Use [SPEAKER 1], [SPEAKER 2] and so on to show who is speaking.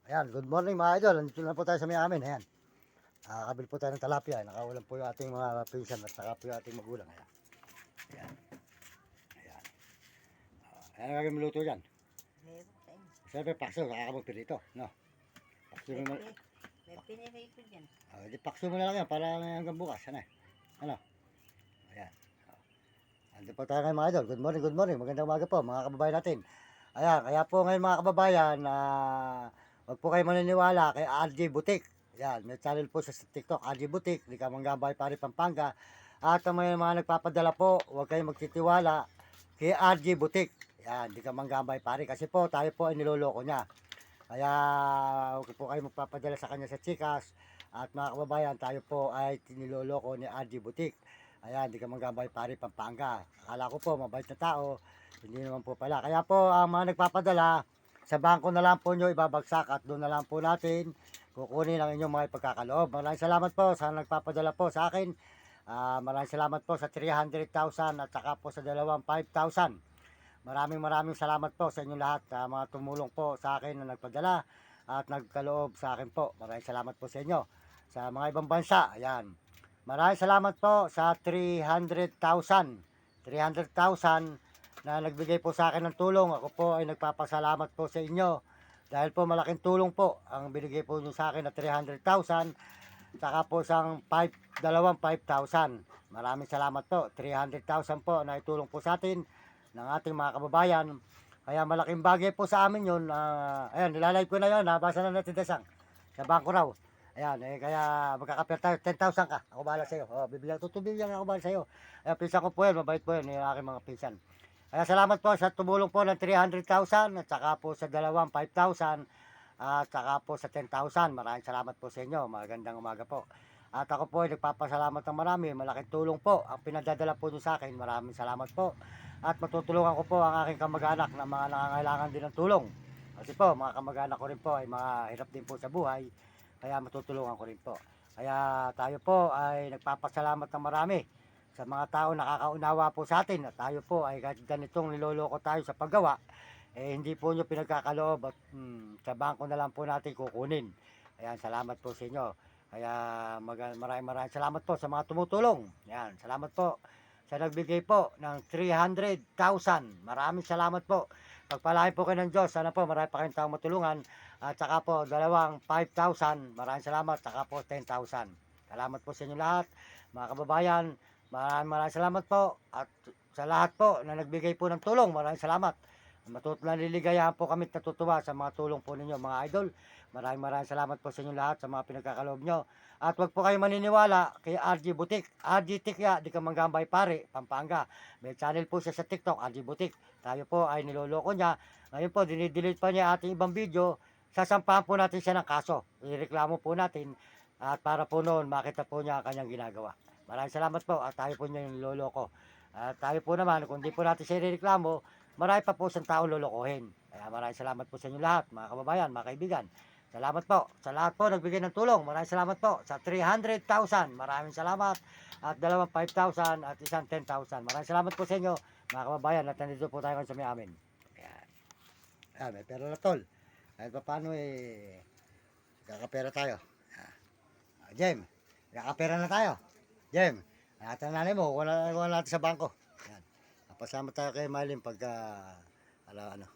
[SPEAKER 1] Ayan, good morning mga idol. Nandito na po tayo sa may amin. Ayan. Kabil po tayo ng talapia. Nakaulam po yung ating mga pinsan at saka po yung ating magulang. Ayan. Ayan. Ayan. Ayan ang gagawin luto dyan. Siyempre, pakso. Kakakamot pirito. No? Pakso mo na.
[SPEAKER 2] Pinirito dyan.
[SPEAKER 1] Di pakso mo na lang yan para hanggang bukas. Ano? Ano? Ayan. Nandito po tayo ngayon mga idol. Good morning, good morning. Magandang umaga po mga kababayan natin. Ayan, kaya po ngayon mga kababayan, wag po kayo maniniwala kay RJ Butik. Ayan, may channel po sa TikTok, RJ Butik, di ka manggabay pari Pampanga. At may mga nagpapadala po, huwag kayong magtitiwala kay RJ Butik. Ayan, di ka manggabay pari kasi po tayo po ay niloloko niya. Kaya huwag po kayo magpapadala sa kanya sa Chikas. At mga kababayan, tayo po ay niloloko ni RJ Butik. Ayan, di ka manggabay pari Pampanga. Akala ko po, mabait na tao. Hindi naman po pala. Kaya po, ang mga nagpapadala, sa bangko na lang po nyo ibabagsak at doon na lang po natin kukunin ang inyong mga ipagkakaloob. Maraming salamat po sa nagpapadala po sa akin. Maraming salamat po sa 300,000 at saka po sa dalawang 5,000. Maraming salamat po sa inyong lahat. Mga tumulong po sa akin na nagpadala at nagkaloob sa akin po. Maraming salamat po sa inyo. Sa mga ibang bansa, ayan. Maraming salamat po sa 300,000. 300,000 na nagbigay po sa akin ng tulong. Ako po ay nagpapasalamat po sa inyo. Dahil po malaking tulong po ang binigay po nyo sa akin na 300,000. Saka po isang dalawang 5,000. Maraming salamat po. 300,000 po na itulong po sa atin ng ating mga kababayan. Kaya malaking bagay po sa amin yun. Ayan, nilalive ko na yun. Nabasa na natin desang. Sa bangko raw. Ayan, kaya magkakapir tayo, 10,000 ka. Ako bahala sa'yo. Tutubigyan ako bahala sa'yo. Ayan, pinsan ko po yan, mabait po yan, yung aking mga pinsan. Kaya salamat po sa tumulong po ng 300,000 at saka po sa dalawang 5,000 at saka po sa 10,000. Maraming salamat po sa inyo. Magandang umaga po. At ako po ay nagpapasalamat ng marami. Malaking tulong po ang pinadadala po nyo sa akin. Maraming salamat po. At matutulungan ko po ang aking kamag-anak na mga nangangailangan din ng tulong. Kasi po, mga kamag-anak ko rin po ay mga hirap din po sa buhay. Kaya matutulungan ko rin po. Kaya tayo po ay nagpapasalamat ng marami sa mga tao nakakaunawa po sa atin. At tayo po ay kahit ganitong niloloko tayo sa paggawa, hindi po nyo pinagkakaloob at sa bangko na lang po natin kukunin. Ayan, salamat po sa inyo. Kaya maraming salamat po sa mga tumutulong. Ayan, salamat po sa nagbigay po ng 300,000. Maraming salamat po. Pagpalain po kayo ng Diyos. Sana po marami pa kayong taong matulungan. At saka po dalawang 5,000. Maraming salamat. Saka po 10,000. Salamat po sa inyo lahat. Mga kababayan, maraming salamat po. At sa lahat po na nagbigay po ng tulong, maraming salamat. Naliligayahan po kami, natutuwa sa mga tulong po ninyo mga idol. Maraming salamat po sa inyo lahat sa mga pinagkakaloob nyo. At wag po kayo maniniwala kay RJ Butik. RJ Tikya, di ka manggambay pare, Pampanga. May channel po siya sa TikTok, RJ Butik. Tayo po ay niloloko niya. Ngayon po, dinidelete pa niya ating ibang video. Sasampahan po natin siya ng kaso. Ireklamo po natin. At para po noon, makita po niya ang kanyang ginagawa. Maraming salamat po at tayo po niya yung niloloko. At tayo po naman, kung di po natin siya ireklamo, marami pa po siyang taong lolokohin. Kaya maraming salamat po sa inyo lahat, mga kababayan, mga kaibigan. Salamat po sa lahat po nagbigay ng tulong. Maraming salamat po sa 300,000. Maraming salamat. At dalawang 5,000 at isang 10,000. Maraming salamat po sa inyo, mga kababayan. At nandito po tayo sa may amin. Ayan. Ayan, may pera na tol. Kahit pa paano kakapera tayo. Jem, kakapera na tayo. Jem, natin na nanay mo, wala natin sa bangko. Ayan. Napasama tayo kay Maylin pagka, ano,